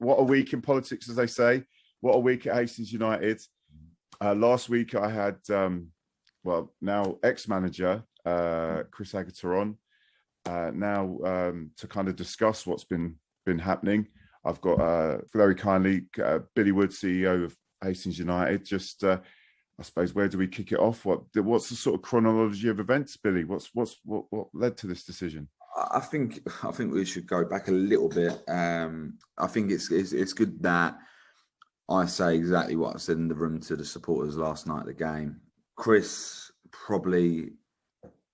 what a week in politics, as they say. What a week at Hastings United. Last week I had, now ex-manager Chris Agutter on. Now to kind of discuss what's been happening. I've got very kindly Billy Wood, CEO of Hastings United. Just I suppose, where do we kick it off? What's the sort of chronology of events, Billy? What led to this decision? I think we should go back a little bit. I think it's good that I say exactly what I said in the room to the supporters last night at the game. Chris probably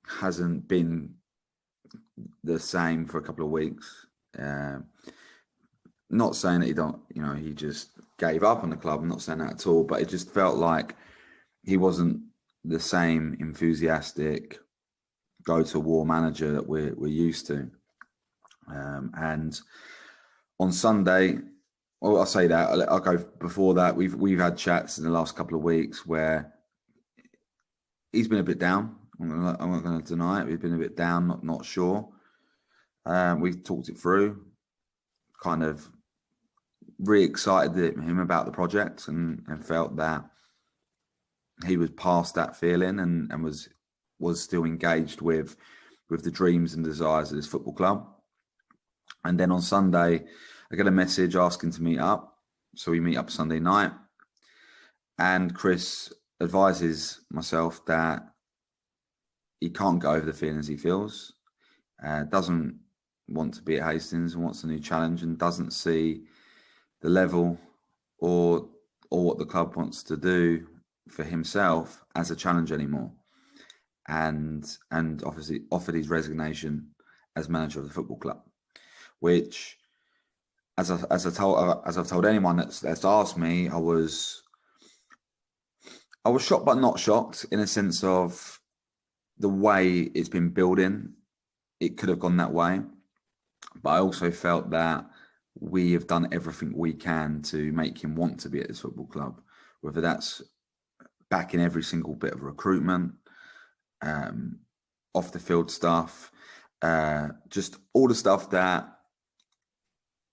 hasn't been the same for a couple of weeks. Not saying that he just gave up on the club. I'm not saying that at all, but it just felt like he wasn't the same enthusiastic go-to-war manager that we're used to. And on Sunday, well, I'll say that, I'll go before that. We've had chats in the last couple of weeks where he's been a bit down. I'm not going to deny it. We've been a bit down, not sure. We've talked it through, kind of re-excited him about the project and felt that he was past that feeling and was still engaged with the dreams and desires of this football club. And then on Sunday, I get a message asking to meet up. So we meet up Sunday night. And Chris advises myself that he can't get over the feelings he feels, doesn't want to be at Hastings and wants a new challenge, and doesn't see the level or what the club wants to do for himself as a challenge anymore. And obviously offered his resignation as manager of the football club, which, as I've told anyone that's asked me, I was shocked but not shocked, in a sense of the way it's been building. It could have gone that way, but I also felt that we have done everything we can to make him want to be at this football club, whether that's backing every single bit of recruitment, off the field stuff, just all the stuff that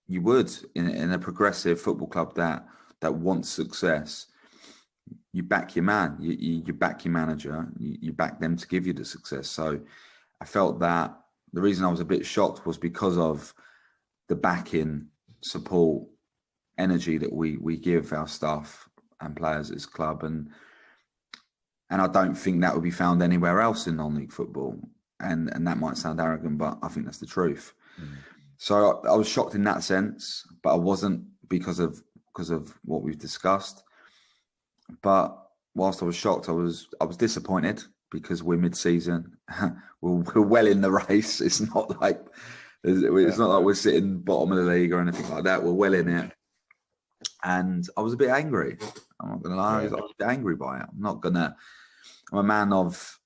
you would in a progressive football club that wants success. You back your man, you back your manager, you back them to give you the success. So I felt that the reason I was a bit shocked was because of the backing, support, energy that we give our staff and players at this club, and I don't think that would be found anywhere else in non-league football. And that might sound arrogant, but I think that's the truth. Mm. So I was shocked in that sense, but I wasn't because of what we've discussed. But whilst I was shocked, I was disappointed, because we're mid-season. we're well in the race. It's not like we're sitting bottom of the league or anything like that. We're well in it. And I was a bit angry. I'm not going to lie. I was a bit angry by it. I'm a man of,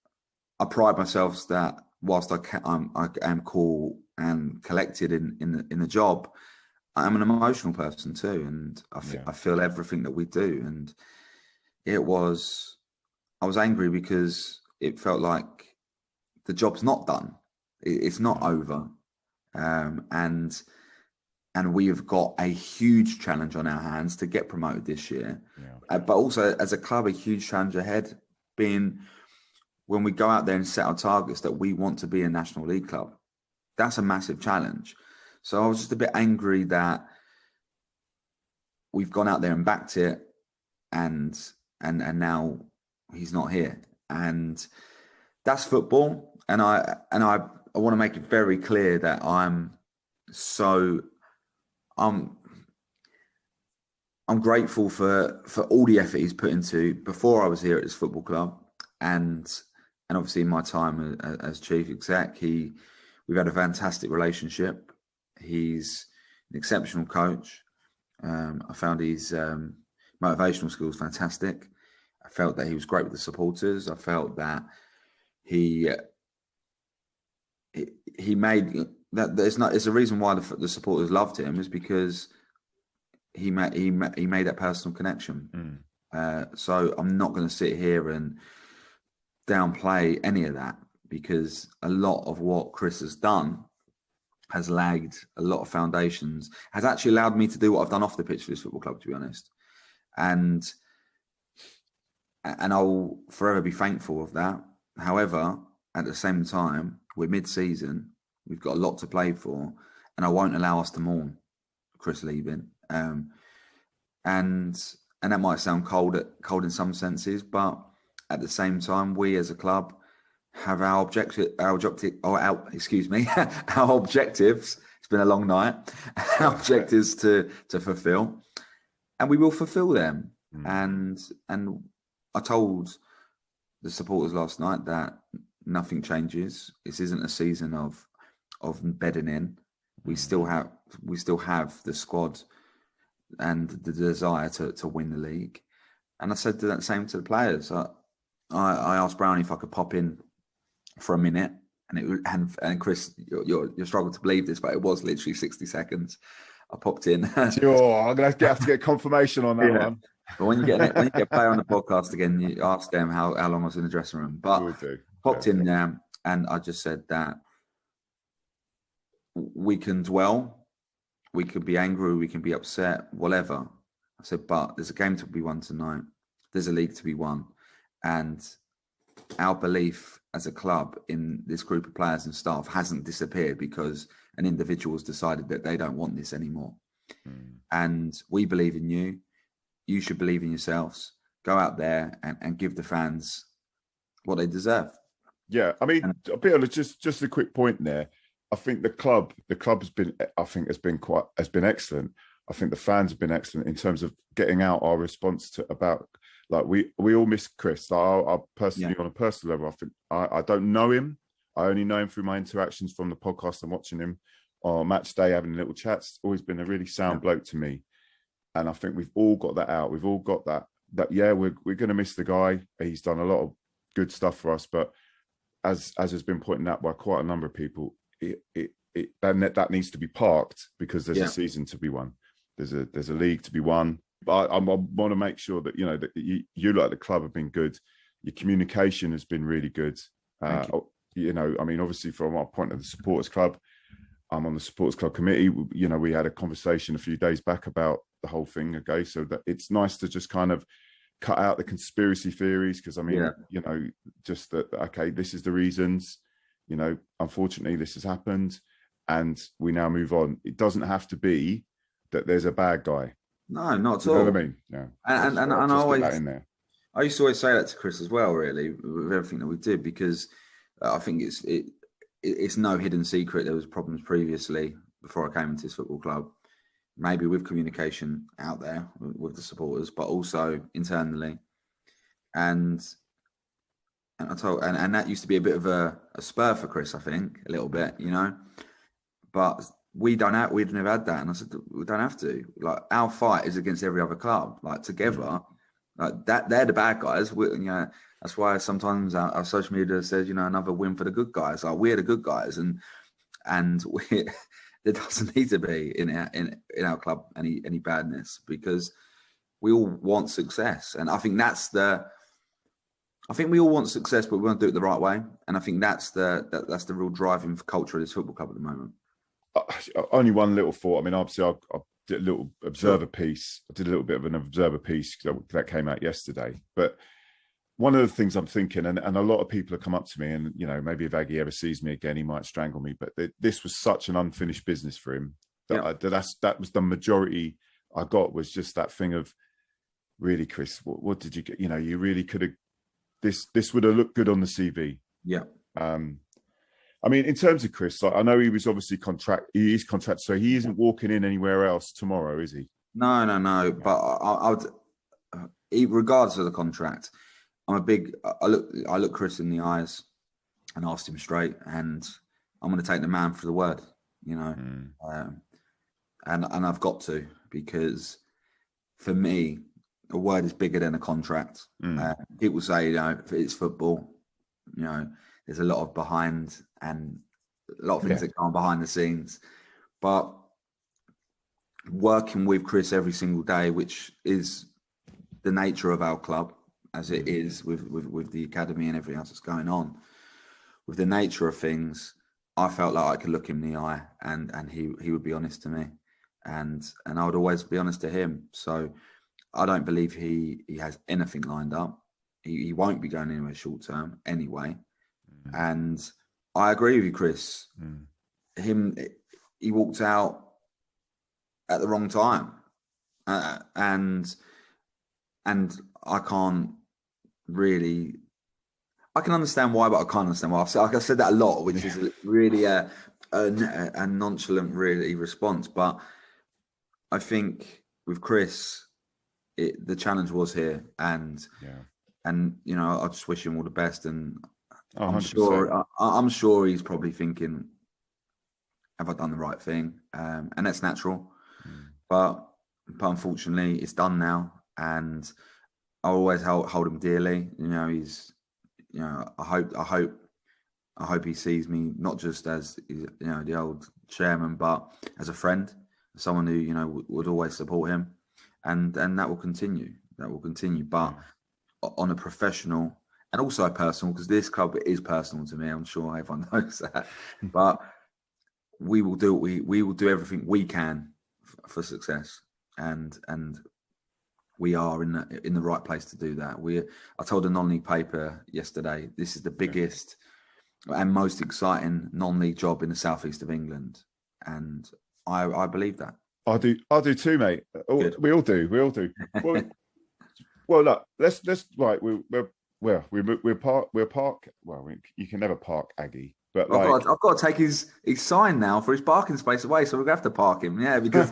I pride myself that whilst I am cool and collected in the job, I'm an emotional person too. And I feel everything that we do. And I was angry because it felt like the job's not done. It's not over. And we've got a huge challenge on our hands to get promoted this year. Yeah. But also, as a club, a huge challenge ahead, being when we go out there and set our targets that we want to be a National League club. That's a massive challenge. So I was just a bit angry that we've gone out there and backed it, and now he's not here. And that's football. And I want to make it very clear that I'm grateful for all the effort he's put into before I was here at this football club, and obviously in my time as chief exec. We've had a fantastic relationship. He's an exceptional coach. I found his motivational skills fantastic. I felt that he was great with the supporters. I felt that he made that. It's a reason why the supporters loved him, is because he made that personal connection. So I'm not going to sit here and downplay any of that, because a lot of what Chris has done has lagged a lot of foundations, has actually allowed me to do what I've done off the pitch for this football club, to be honest. And I'll forever be thankful of that. However, at the same time, we're mid-season. We've got a lot to play for, and I won't allow us to mourn Chris leaving. And that might sound cold in some senses, but at the same time, we as a club have our objectives. It's been a long night. Our objectives to fulfill, and we will fulfill them. And I told the supporters last night that nothing changes. This isn't a season of bedding in. We still have the squad and the desire to win the league. And I said the same to the players. I asked Brownie if I could pop in for a minute, and Chris, you're struggling to believe this, but it was literally 60 seconds. I popped in. Sure, I'm gonna have to get confirmation on that one. But when you get a player on the podcast again, you ask them how long I was in the dressing room. But popped in there, and I just said that we can dwell, we can be angry, we can be upset, whatever. I said, but there's a game to be won tonight. There's a league to be won, and our belief as a club in this group of players and staff hasn't disappeared because an individual has decided that they don't want this anymore. And we believe in you. You should believe in yourselves. Go out there and give the fans what they deserve. Yeah, I mean, I'll be honest, just a quick point there. I think the club has been excellent. I think the fans have been excellent in terms of getting out our response to about, like, we all miss Chris. I personally, on a personal level, I think I don't know him. I only know him through my interactions from the podcast and watching him on match day, having little chats. It's always been a really sound bloke to me. And I think we've all got that out. We've all got that we're going to miss the guy. He's done a lot of good stuff for us. But as has been pointed out by quite a number of people, that needs to be parked because there's a season to be won. There's a league to be won. But I want to make sure that, that you like the club have been good. Your communication has been really good. I mean, obviously from our point of the supporters club, I'm on the supporters club committee. We had a conversation a few days back about the whole thing. Okay, so that it's nice to just kind of cut out the conspiracy theories, because I mean, just that. Okay, this is the reasons. Unfortunately, this has happened, and we now move on. It doesn't have to be that there's a bad guy. No, not at all. You know what I mean? Yeah. And I always that in there. I used to always say that to Chris as well, really, with everything that we did, because I think it's no hidden secret. There was problems previously before I came into this football club, maybe with communication out there with the supporters, but also internally. And that used to be a bit of a spur for Chris, I think, a little bit, but we'd never had that. And I said, we don't have to. Like, our fight is against every other club, like, together. Like, that they're the bad guys. That's why sometimes our social media says, another win for the good guys. Like, we're the good guys, and there doesn't need to be in our club any badness, because we all want success. And I think we all want success, but we want to do it the right way. And I think that's the real driving culture of this football club at the moment. Only one little thought. I mean, obviously, I did a little observer piece. I did a little bit of an observer piece that came out yesterday. But one of the things I'm thinking, and a lot of people have come up to me, and maybe if Aggie ever sees me again, he might strangle me. But this was such an unfinished business for him that that was the majority I got, was just that thing of, really, Chris, what did you get? You really could have. This would have looked good on the CV. Yeah. I mean, in terms of Chris, I know he was obviously he is contract, so he isn't walking in anywhere else tomorrow, is he? No. Yeah. But I would, regardless of the contract, I look Chris in the eyes and asked him straight, and I'm going to take the man for the word, and I've got to, because for me, a word is bigger than a contract. People say, it's football, there's a lot of behind and a lot of things that go on behind the scenes. But working with Chris every single day, which is the nature of our club, as it is with the academy and everything else that's going on, with the nature of things, I felt like I could look him in the eye, and he would be honest to me, and I would always be honest to him. So I don't believe he has anything lined up. He won't be going anywhere short term anyway. And I agree with you, Chris. He walked out at the wrong time, and I can't really. I can understand why, but I can't understand why. I've said that a lot, which is really a nonchalant, really response. But I think with Chris, the challenge was here, and you know, I just wish him all the best. And I'm sure he's probably thinking, have I done the right thing? And that's natural, but unfortunately, it's done now, and I always hold him dearly. You know, he's. You know, I hope he sees me not just as, you know, the old chairman, but as a friend, someone who, you know, would always support him, and that will continue. But on a professional and also a personal, because this club is personal to me. I'm sure everyone knows that. But we will do everything we can for success, and we are in the right place to do that. I told a non-league paper yesterday, this is the biggest and most exciting non-league job in the southeast of England, and I believe that. I do too, mate. We all do. Well, look, let's right. We're park. Well, you can never park Aggie. But I've got to take his sign now for his parking space away, so we're gonna have to park him. Yeah, because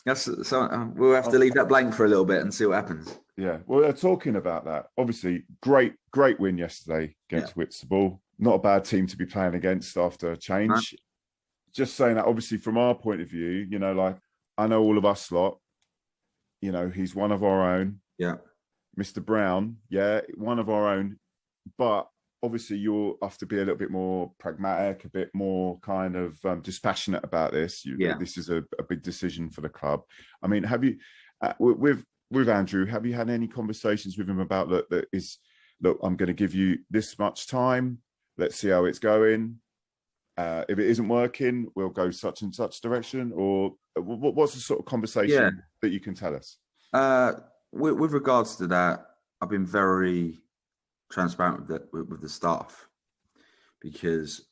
we'll have to leave that blank for a little bit and see what happens. Yeah, well, they're talking about that. Obviously, great win yesterday against Whitstable. Not a bad team to be playing against after a change. No. Just saying that, obviously, from our point of view, you know, like, I know all of us lot. You know, he's one of our own. Yeah, Mr. Brown. Yeah, one of our own, but. Obviously, you'll have to be a little bit more pragmatic, a bit more kind of dispassionate about this. This is a big decision for the club. I mean, have you, with Andrew, have you had any conversations with him about, look, I'm going to give you this much time. Let's see how it's going. If it isn't working, we'll go such and such direction. Or what's the sort of conversation that you can tell us? With regards to that, I've been very transparent with the staff, because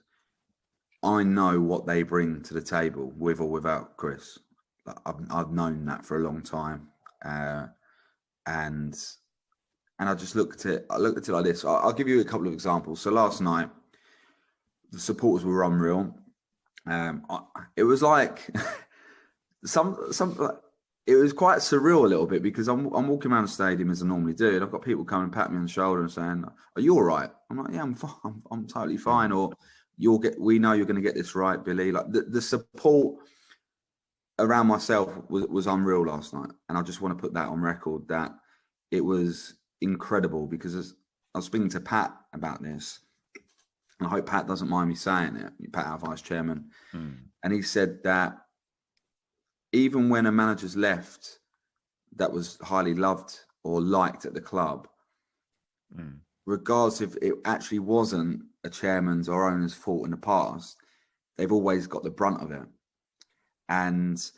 I know what they bring to the table with or without Chris. I've known that for a long time, and I just looked at it like this. I'll give you a couple of examples. So last night, the supporters were unreal. It was like it was quite surreal a little bit, because I'm walking around the stadium as I normally do, and I've got people coming and patting me on the shoulder and saying, "Are you all right?" I'm like, "Yeah, I'm fine. I'm totally fine." Or we know you're going to get this right, Billy. Like the support around myself was unreal last night, and I just want to put that on record that it was incredible, because as I was speaking to Pat about this, and I hope Pat doesn't mind me saying it, Pat, our vice chairman, and he said that even when a manager's left that was highly loved or liked at the club, regardless if it actually wasn't a chairman's or owner's fault in the past, they've always got the brunt of it. And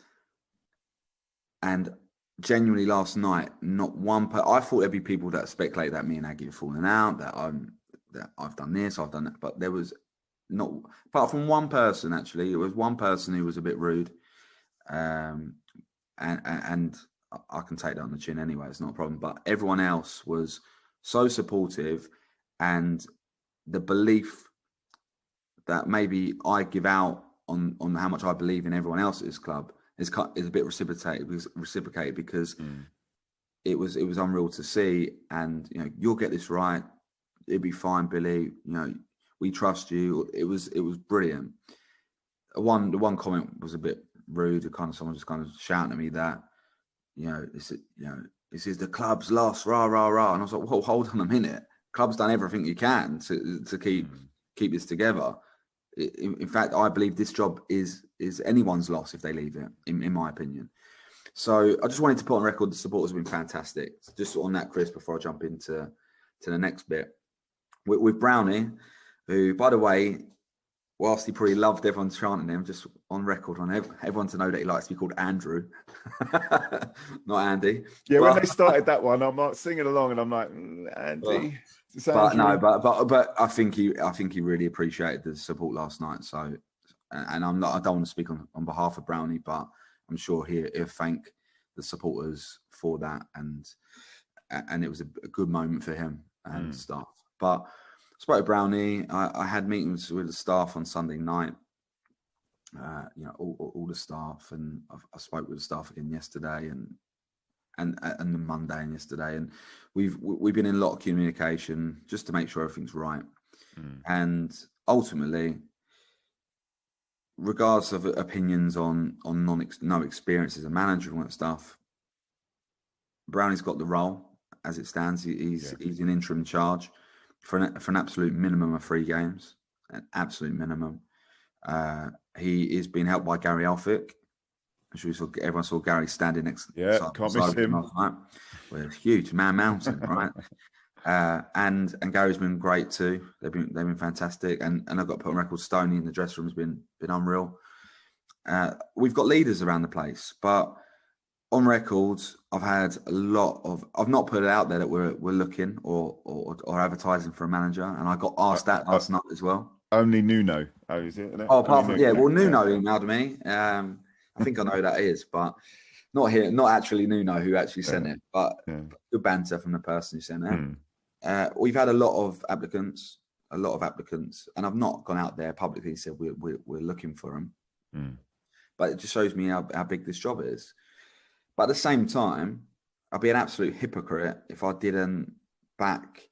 genuinely last night, not one I thought there'd be people that speculated that me and Aggie are falling out, that I've done this, I've done that, but there was not, apart from one person, actually. It was one person who was a bit rude. And I can take that on the chin anyway, it's not a problem, but everyone else was so supportive, and the belief that maybe I give out on how much I believe in everyone else at this club is a bit reciprocated, because it was unreal to see. And, you know, you'll get this right, it'll be fine, Billy, you know, we trust you. It was brilliant. The one comment was a bit rude. Someone just kind of shouting at me that, this is the club's loss, rah rah rah, and I was like, well, hold on a minute. Club's done everything you can to keep this together. In fact, I believe this job is anyone's loss if they leave it, in my opinion. So I just wanted to put on record the supporters have been fantastic. Just on that, Chris, before I jump into the next bit, with Brownie, who, by the way, whilst he probably loved everyone chanting him, just on record, on everyone to know that he likes to be called Andrew, not Andy. Yeah, when they started that one, I'm like singing along, and I'm like, Andy. But no, but I think he really appreciated the support last night. So, and I don't want to speak on behalf of Brownie, but I'm sure he'll thank the supporters for that, and it was a good moment for him and staff. But I spoke to Brownie. I had meetings with the staff on Sunday night. All the staff, and I spoke with the staff again yesterday and the Monday and yesterday, and we've been in a lot of communication just to make sure everything's right. And ultimately, regardless of opinions on no experience as a manager and all that stuff, Brownie's got the role as it stands. He's in interim charge for an absolute minimum of 3 games, an absolute minimum. He is being helped by Gary Elphick. I'm sure everyone saw Gary standing next. Can't miss him. Well, it's huge, Man Mountain, right? And Gary's been great too. They've been fantastic, and I've got to put on record, Stoney in the dressing room has been unreal. We've got leaders around the place, but on record, I've had a lot of. I've not put it out there that we're looking or advertising for a manager, and I got asked that last night as well. Only Nuno. Oh, is it? Oh, apart from Nuno emailed me. I think I know who that is, but not here. Not actually Nuno who actually sent it, but good banter from the person who sent it. We've had a lot of applicants, and I've not gone out there publicly and said we're looking for them. But it just shows me how big this job is. But at the same time, I'd be an absolute hypocrite if I didn't back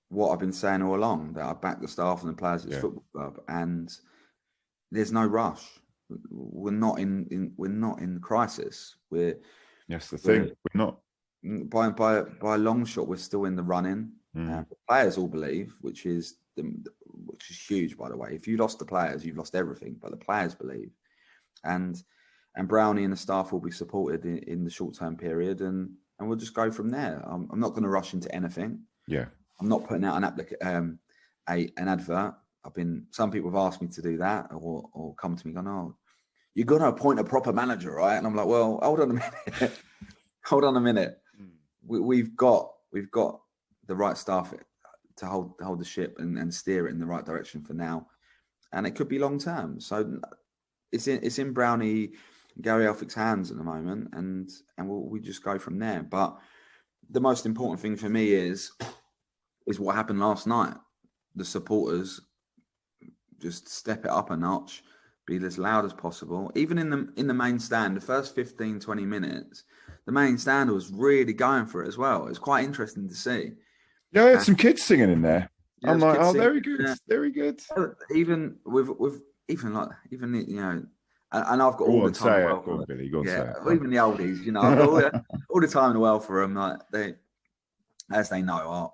what I've been saying all along, that I back the staff and the players at this football club, and there's no rush. We're not in crisis. That's the thing. We're not. By a long shot, we're still in the running. The players all believe, which is huge, by the way. If you lost the players, you've lost everything. But the players believe, and Brownie and the staff will be supported in the short-term period, and we'll just go from there. I'm not going to rush into anything. Yeah, I'm not putting out an advert. Some people have asked me to do that, or come to me going, "Oh, you're going to appoint a proper manager, right?" And I'm like, "Well, hold on a minute. We've got the right staff to hold the ship and steer it in the right direction for now, and it could be long term. So it's in Brownie, Gary Elphick's hands at the moment, and we just go from there. But the most important thing for me is what happened last night. The supporters just step it up a notch, be as loud as possible. Even in the main stand, the first 15, 20 minutes, the main stand was really going for it as well. It's quite interesting to see. Yeah, I had some kids singing in there. Yeah, I'm like, oh, singing. very good, very good. Even and I've got all the time in the world. Go on, Billy. Go on, say it. Even the oldies, I've got all the time in the world for them. Like as they know,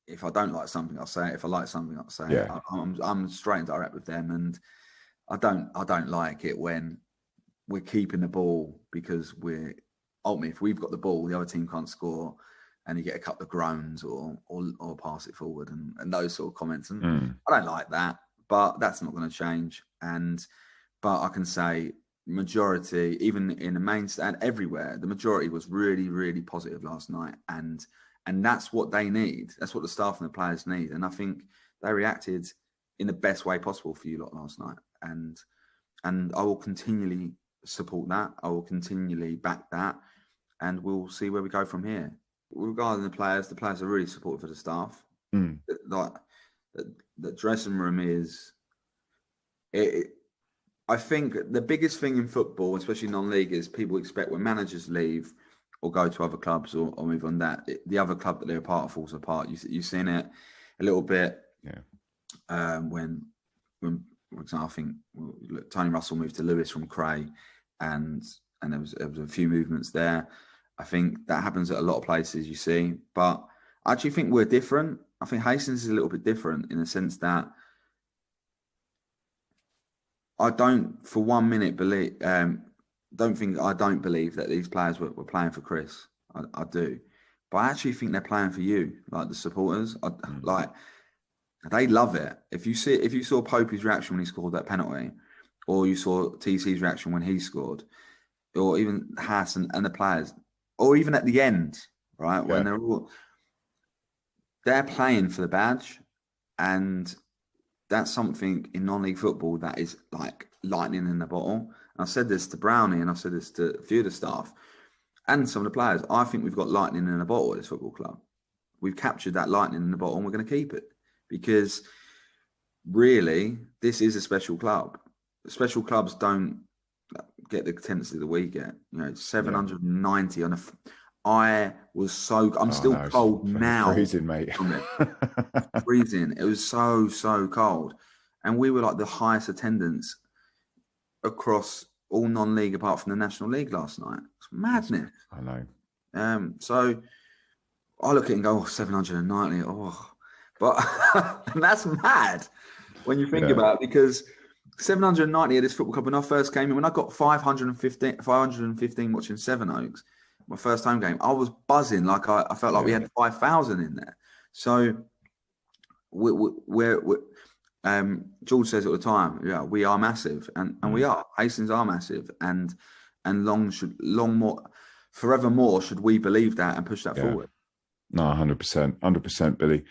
if I don't like something, I'll say it. If I like something, I'll say it. I'm straight and direct with them, and I don't like it when we're keeping the ball because ultimately, if we've got the ball, the other team can't score, and you get a couple of groans or pass it forward and those sort of comments. And I don't like that, but that's not going to change. But I can say majority, even in the main stand, everywhere, the majority was really, really positive last night, and that's what they need. That's what the staff and the players need. And I think they reacted in the best way possible for you lot last night. And I will continually support that. I will continually back that, and we'll see where we go from here. Regarding the players are really supportive of the staff. Like the dressing room is. I think the biggest thing in football, especially non-league, is people expect when managers leave or go to other clubs or move on, that the other club that they're a part of falls apart. You've seen it a little bit. When for example, I think Tony Russell moved to Lewis from Cray, and there was a few movements there. I think that happens at a lot of places you see, but I actually think we're different. I think Hastings is a little bit different in the sense that I don't for 1 minute believe. I don't believe that these players were playing for Chris. I do, but I actually think they're playing for you, like the supporters. They love it. If you saw Popey's reaction when he scored that penalty, or you saw TC's reaction when he scored, or even Haas and the players, or even at the end, right, when they're playing for the badge, and that's something in non-league football that is like lightning in the bottle. And I said this to Brownie, and I said this to a few of the staff and some of the players. I think we've got lightning in a bottle at this football club. We've captured that lightning in the bottle, and we're going to keep it, because really, this is a special club. Special clubs don't get the intensity that we get. 790 on a. I'm still cold now. Freezing, mate. Freezing. It was so cold, and we were like the highest attendance across all non-league apart from the National League last night. It's madness. I know. So I look at it and go, 790. But that's mad when you think about it, because 790 at this football club when I first came in, when I got 515 watching Sevenoaks, my first home game, I was buzzing. Like I felt like we had 5,000 in there. So George says all the time, we are massive, and we are. Hastings are massive, and forevermore should we believe that and push that forward. No, 100%, Billy.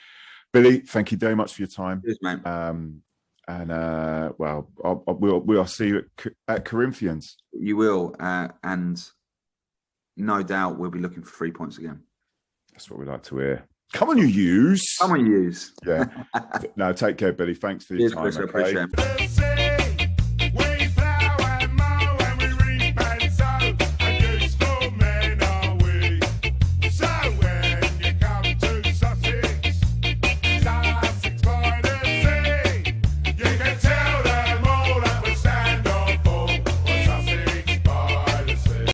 Billy, thank you very much for your time. Cheers, mate. We'll see you at Corinthians. You will, and no doubt we'll be looking for 3 points again. That's what we like to hear. Come on, you use. Come on, use. Yeah. No, take care, Billy. Thanks for your time. Chris, I appreciate it.